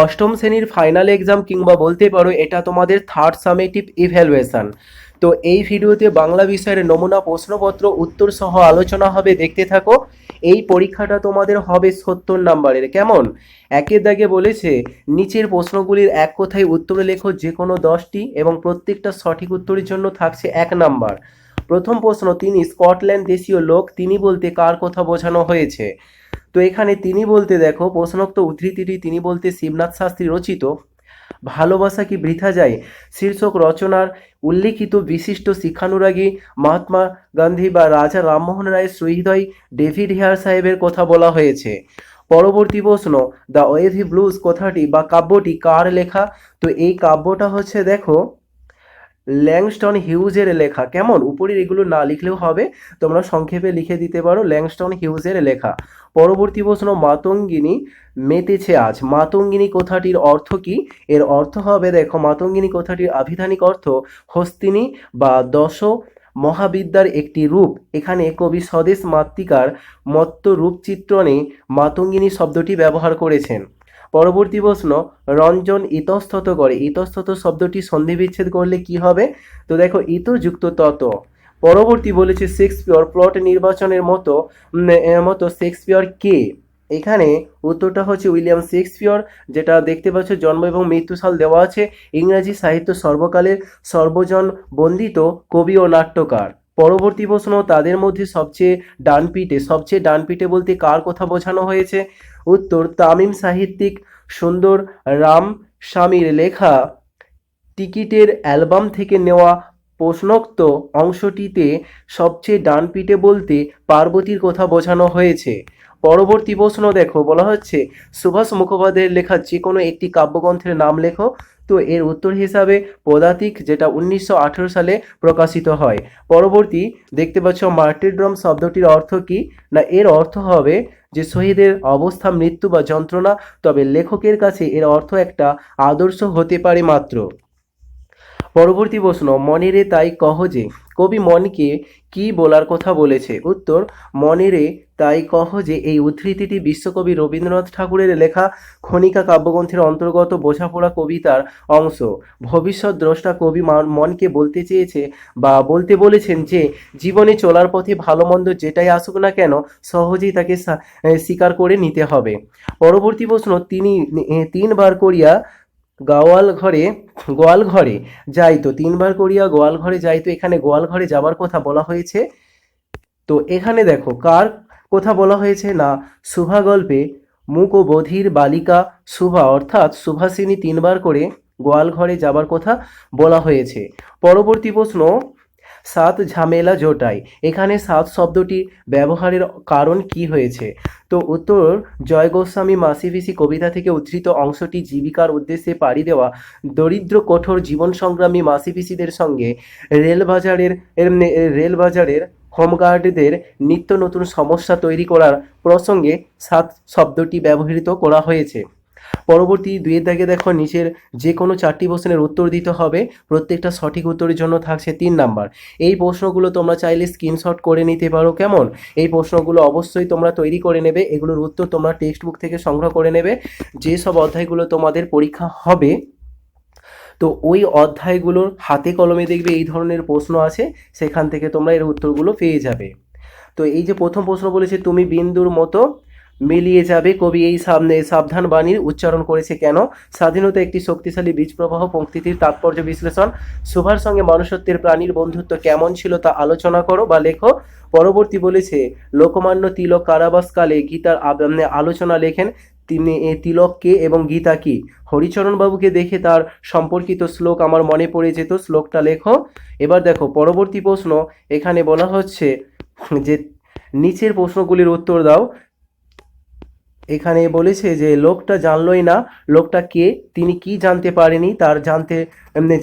অষ্টম শ্রেণীর final exam কিংবা বলতে পারো এটা তোমাদের থার্ড সামেটিভ ইভ্যালুয়েশন। তো এই ভিডিওতে বাংলা বিষয়ের নমুনা প্রশ্নপত্র উত্তর সহ আলোচনা হবে, দেখতে থাকো। এই পরীক্ষাটা তোমাদের হবে 70 নাম্বারের। কেমন? একের দাগে বলেছে নিচের প্রশ্নগুলির এক কথায় উত্তর লেখো যে কোনো 10টি এবং প্রত্যেকটা সঠিক উত্তরের জন্য থাকছে 1 নাম্বার। প্রথম প্রশ্ন, তিনি স্কটল্যান্ড দেশীয় লোক, তিনি বলতে কার কথা বোঝানো হয়েছে? তো এখানে তিনি বলতে দেখো প্রশ্নোক্ত উদ্ধৃতিটি তিনি বলতে শিবনাথ শাস্ত্রী রচিত ভালোবাসা কি বৃথা যায় শীর্ষক রচনার উল্লিখিত বিশিষ্ট শিক্ষানুরাগী মহাত্মা গান্ধী বা রাজা রামমোহন রায়ের সুহৃদয় ডেভিড হেয়ার সাহেবের কথা বলা হয়েছে। পরবর্তী প্রশ্ন, দ্য ওয়েভি ব্লুজ কথাটি বা কাব্যটি কার লেখা? তো এই কাব্যটা হচ্ছে দেখো ল্যাংস্টন হিউজের লেখা। কেমন? উপরের এগুলো না লিখলেও হবে, তোমরা সংক্ষেপে লিখে দিতে পারো ল্যাংস্টন হিউজের লেখা। পরবর্তী প্রশ্ন, মাতঙ্গিনী মেতেছে আজ, মাতঙ্গিনী কথাটির অর্থ কি? এর অর্থ হবে দেখো মাতঙ্গিনী কথাটির আভিধানিক অর্থ হস্তিনী বা দশ মহাবিদ্যার একটি রূপ। এখানে কবি স্বদেশ মাতৃকার মত্ত রূপ চিত্রণে মাতঙ্গিনী শব্দটি ব্যবহার করেছেন। পরবর্তী প্রশ্ন, রঞ্জন ইতস্তত করে, ইতস্তত শব্দটি সন্ধি বিচ্ছেদ করলে কি হবে? তো দেখো ইত যুক্ত তত। পরবর্তী বলেছে শেক্সপিয়র প্লট নির্বাচনের মতো শেক্সপিয়র কে? এখানে উত্তরটা হচ্ছে উইলিয়াম শেক্সপিয়র, যেটা দেখতে পাচ্ছ জন্ম এবং মৃত্যু সাল দেওয়া আছে। ইংরাজি সাহিত্য সর্বকালের সর্বজন বন্দিত কবি ও নাট্যকার। পরবর্তী প্রশ্ন, তাদের মধ্যে সবচেয়ে ডানপিটে বলতে কার কথা বোঝানো হয়েছে? উত্তর, তামিম সাহিত্যিক সুন্দর রাম স্বামীর লেখা টিকিটের অ্যালবাম থেকে নেওয়া প্রশ্নোক্ত অংশটিতে সবচেয়ে ডানপিটে বলতে পার্বতীর কথা বোঝানো হয়েছে। পরবর্তী প্রশ্ন দেখো বলা হচ্ছে সুভাষ মুখোপাধ্যায়ের লেখা যে কোনো একটি কাব্যগ্রন্থের নাম লেখো। তো এর উত্তর হিসাবে পদাতিক, যেটা 1918 সালে প্রকাশিত হয়। পরবর্তী দেখতে পাচ্ছ মার্টিরডম শব্দটির অর্থ কি? না, এর অর্থ হবে যে শহীদের অবস্থা, মৃত্যু বা যন্ত্রণা, তবে লেখকের কাছে এর অর্থ একটা আদর্শ হতে পারে মাত্র। পরবর্তী প্রশ্ন, মনে রে তাই কহ যে, কবি মনকে কি বলার কথা বলেছে? উত্তর, মনে রে তাই কহ যে এই উদ্ধৃতিটি বিশ্বকবি রবীন্দ্রনাথ ঠাকুরের লেখা খনিকা কাব্যগ্রন্থের অন্তর্গত বোঝাপড়া কবিতার অংশ। ভবিষ্যৎ দ্রষ্টা কবি মনকে বলতে চেয়েছে বা বলতে বলেছেন যে জীবনে চলার পথে ভালো মন্দ যেটাই আসুক না কেন সহজেই তাকে স্বীকার করে নিতে হবে। পরবর্তী প্রশ্ন, তিনি 3বার করিয়া গোয়াল ঘরে যাইতো, 3বার করিয়া গোয়াল ঘরে যাইতো, এখানে গোয়াল ঘরে যাবার কথা বলা হয়েছে। তো এখানে দেখো কার কথা বলা হয়েছে? না, সুভা গল্পে মূক ও বধির বালিকা সুভা অর্থাৎ সুভাষিনী 3বার করে গোয়াল ঘরে যাবার কথা বলা হয়েছে। পরবর্তী প্রশ্ন, সাত ঝামেলা জোটাই, এখানে সাত শব্দটি ব্যবহারের কারণ কি হয়েছে? তো উত্তর, জয় গোস্বামী মাসিভিসি কবিতা থেকে উদ্ধৃত অংশটি জীবিকার উদ্দেশ্যে পাড়ি দেওয়া দরিদ্র কঠোর জীবন সংগ্রামী মাসিভিসিদের সঙ্গে রেলবাজারের হোমগার্ডদের নিত্য নতুন সমস্যা তৈরি করার প্রসঙ্গে সাত শব্দটি ব্যবহৃত করা হয়েছে। পরবর্তী 2 দাগে দেখো নিচের যে কোনো 4টি প্রশ্নের উত্তর দিতে হবে, প্রত্যেকটা সঠিক উত্তরের জন্য থাকছে 3 নাম্বার। এই প্রশ্নগুলো তোমরা চাইলে স্ক্রিনশট করে নিতে পারো। কেমন? এই প্রশ্নগুলো অবশ্যই তোমরা তৈরি করে নেবে, এগুলোর উত্তর তোমরা টেক্সট বুক থেকে সংগ্রহ করে নেবে। যে সব অধ্যায়গুলো তোমাদের পরীক্ষা হবে তো ওই অধ্যায়গুলোর হাতে কলমে দেখবে এই ধরনের প্রশ্ন আছে, সেখান থেকে তোমরা এর উত্তরগুলো পেয়ে যাবে। তো এই যে প্রথম প্রশ্ন বলেছে তুমি বিন্দুর মতো মিলিয়ে যাবে, কবি এই সাবধান বাণীর উচ্চারণ করেছে কেন? স্বাধীনতা একটি শক্তিশালী বীজ প্রবাহ, পংক্তিটির তাৎপর্য বিশ্লেষণ, সুভার সঙ্গে মনুষ্যত্বের প্রাণীর বন্ধুত্ব কেমন ছিল তা আলোচনা করো বা লেখো। পরবর্তী বলেছে লোকমান্য তিলক কারাবাসকালে গীতার আলোচনা লেখেন, তিনি তিলক কে এবং গীতা কি? হরিচরণ বাবুকে দেখে তার সম্পর্কিত শ্লোক আমার মনে পড়ে যেত, শ্লোকটা লেখো। এবার দেখো পরবর্তী প্রশ্ন, এখানে বলা হচ্ছে যে নিচের প্রশ্নগুলির উত্তর দাও। এখানে বলেছে যে লোকটা জানলই না, লোকটা কে? তিনি কি জানতে পারেনি? তার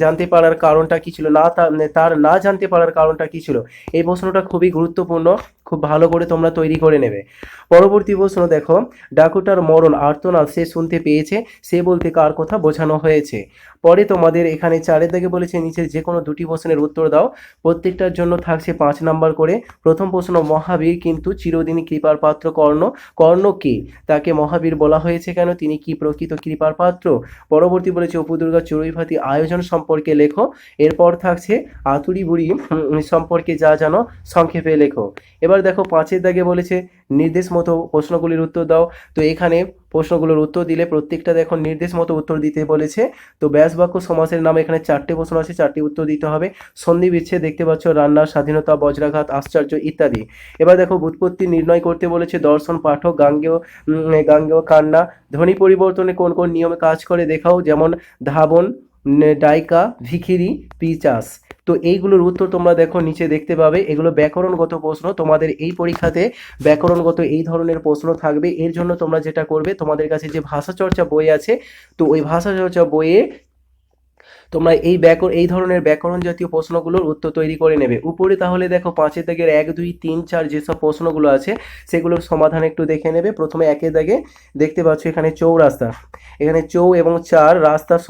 জানতে পারার কারণটা কি ছিল? তার না জানতে পারার কারণটা কি ছিল? এই প্রশ্নটা খুবই গুরুত্বপূর্ণ। খুব ভালো করে তোমরা তৈরি করে নেবে। পরবর্তী প্রশ্ন দেখো, ডাকুটার মরণ আর্তনাদ সে শুনতে পেয়েছে, সে বলতে কার কথা বোঝানো হয়েছে। পরে তোমাদের এখানে 4 দাগে বলেছে নিচের যে কোনো দুটি প্রশ্নের উত্তর দাও, প্রত্যেকটার জন্য থাকছে 5 নাম্বার করে। প্রথম প্রশ্ন, মহাবীর কিন্তু চিরদিনই কৃপার পাত্র কর্ণ, কর্ণ কে, তাকে মহাবীর বলা হয়েছে কেন, তিনি কি প্রকৃত কৃপার পাত্র। পরবর্তী বলেছে অপু দুর্গা চড়ুইভাতি আয়োজন সম্পর্কে লেখো। এরপর থাকছে আতুরি বুড়ি সম্পর্কে যা জানো সংক্ষেপে লেখো। এবার দেখো 5 দাগে বলেছে নির্দেশ মতো প্রশ্নগুলির উত্তর দাও। তো এখানে প্রশ্নগুলোর উত্তর দিলে প্রত্যেকটা দেখো নির্দেশ মতো উত্তর দিতে বলেছে। তো ব্যাস বাক্য সমাসের নামে এখানে 4টে প্রশ্ন আছে, 4টি উত্তর দিতে হবে। সন্ধি বিচ্ছেদ দেখতে পাচ্ছ, রান্না, স্বাধীনতা, বজ্রাঘাত, আশ্চর্য ইত্যাদি। এবার দেখো ব্যুৎপত্তি নির্ণয় করতে বলেছে, দর্শন, পাঠক, গাঙ্গেয়, কান্না। ধ্বনি পরিবর্তনে কোন কোন নিয়মে কাজ করে দেখাও, যেমন ধাবন, ডাইকা, ভিখিরি, পিচাস। তো এইগুলোর উত্তর তোমরা দেখো নিচে দেখতে পাবে। এগুলো ব্যাকরণগত প্রশ্ন, তোমাদের এই পরীক্ষাতে ব্যাকরণগত এই ধরনের প্রশ্ন থাকবে। এর জন্য তোমরা যেটা করবে, তোমাদের কাছে যে ভাষা চর্চা বই আছে, তো ওই ভাষা চর্চা বইয়ে তোমরা এই ধরনের ব্যাকরণ জাতীয় প্রশ্নগুলোর উত্তর তৈরি করে নেবে। উপরে তাহলে দেখো 5 দাগের 1, 2, 3, 4 যেসব প্রশ্নগুলো আছে সেগুলোর সমাধান একটু দেখে নেবে। প্রথমে 1 দাগে দেখতে পাচ্ছ এখানে চৌরাস্তা, এখানে চৌ এবং 4 রাস্তার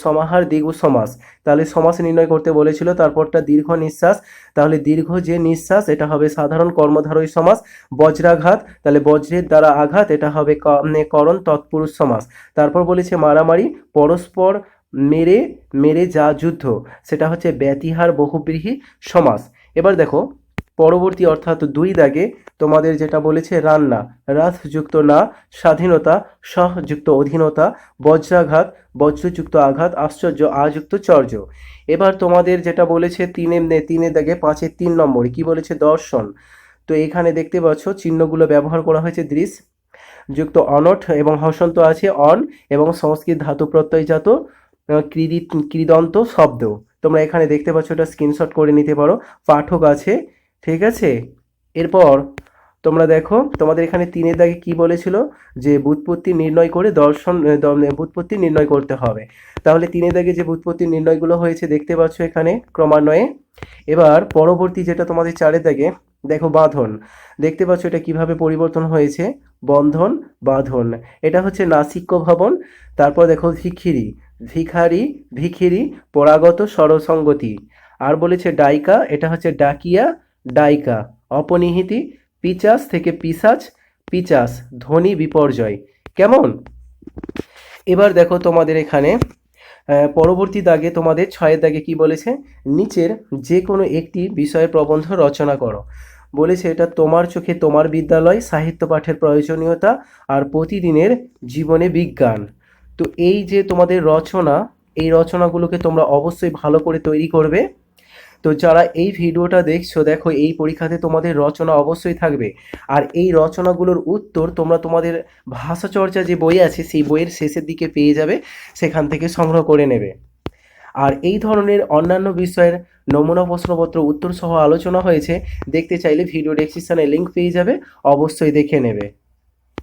সমাহার দ্বিগু সমাস, তাহলে সমাস নির্ণয় করতে বলেছিল। তারপরটা দীর্ঘ নিঃশ্বাস, তাহলে দীর্ঘ যে নিঃশ্বাস এটা হবে সাধারণ কর্মধারয় সমাস। বজ্রাঘাত, তাহলে বজ্রের দ্বারা আঘাত, এটা হবে করণ তৎপুরুষ সমাস। তারপর বলেছে মারামারি, পরস্পর মেরে মেরে যা যুদ্ধ, সেটা হচ্ছে ব্যতিহার বহুব্রীহি সমাস। এবার দেখো পরবর্তী অর্থাৎ 2 দাগে তোমাদের যেটা বলেছে রান্না, রাথ যুক্ত না, স্বাধীনতা, সহ যুক্ত অধীনতা, বজ্রাঘাত, বজ্রযুক্ত আঘাত, আশ্চর্য আযুক্ত চর্য। এবার তোমাদের যেটা বলেছে 3 দাগে 5-এর 3 নম্বরে কি বলেছে, দর্শন। তো এখানে দেখতে পাচ্ছ চিহ্নগুলো ব্যবহার করা হয়েছে, দৃশ্য যুক্ত অনট এবং হসন্ত আছে, অন এবং সংস্কৃত ধাতু প্রত্যয়জাত কৃদন্ত শব্দ। তোমরা এখানে দেখতে পাচ্ছ, এটা স্ক্রিনশট করে নিতে পারো। পাঠক আছে, ঠিক আছে। এরপর তোমরা দেখো তোমাদের এখানে 3 দাগে কি বলেছিল, যে ব্যুৎপত্তি নির্ণয় করে ব্যুৎপত্তি নির্ণয় করতে হবে। তাহলে 3 দাগে যে ব্যুৎপত্তি নির্ণয়গুলো হয়েছে দেখতে পাচ্ছ এখানে ক্রমান্বয়ে। এবার পরবর্তী যেটা তোমাদের 4 দাগে দেখো বাঁধন, দেখতে পাচ্ছ এটা কিভাবে পরিবর্তন হয়েছে, বন্ধন, বাঁধন, এটা হচ্ছে নাসিক্য ভবন। তারপর দেখো ভিখিরি, ভিখারি, ভিখিরি, পরাগত স্বরসঙ্গতি। আর বলেছে ডাইকা, এটা হচ্ছে ডাকিয়া, ডাইকা, অপনিহিতি। পিচাস থেকে পিসাচ, পিচাস, ধ্বনি বিপর্যয়। কেমন? এবার দেখো তোমাদের এখানে পরবর্তী দাগে তোমাদের 6 দাগে কি বলেছে, নিচের যে কোনো একটি বিষয়ে প্রবন্ধ রচনা করো। বলেছে এটা তোমার চোখে তোমার বিদ্যালয়, সাহিত্য পাঠের প্রয়োজনীয়তা আর প্রতিদিনের জীবনে বিজ্ঞান। তো এই যে তোমাদের রচনা, এই রচনাগুলোকে তোমরা অবশ্যই ভালো করে তৈরি করবে। তো যারা এই ভিডিওটা দেখছো, দেখো এই পরীক্ষাতে তোমাদের রচনা অবশ্যই থাকবে। আর এই রচনাগুলোর উত্তর তোমরা তোমাদের ভাষা চর্চা যে বই আছে সেই বইয়ের শেষের দিকে পেয়ে যাবে, সেখান থেকে সংগ্রহ করে নেবে। আর এই ধরনের অন্যান্য বিষয়ের নমুনা প্রশ্নপত্র উত্তর সহ আলোচনা হয়েছে, দেখতে চাইলে ভিডিও ডেসক্রিপশনে লিঙ্ক পেয়ে যাবে, অবশ্যই দেখে নেবে।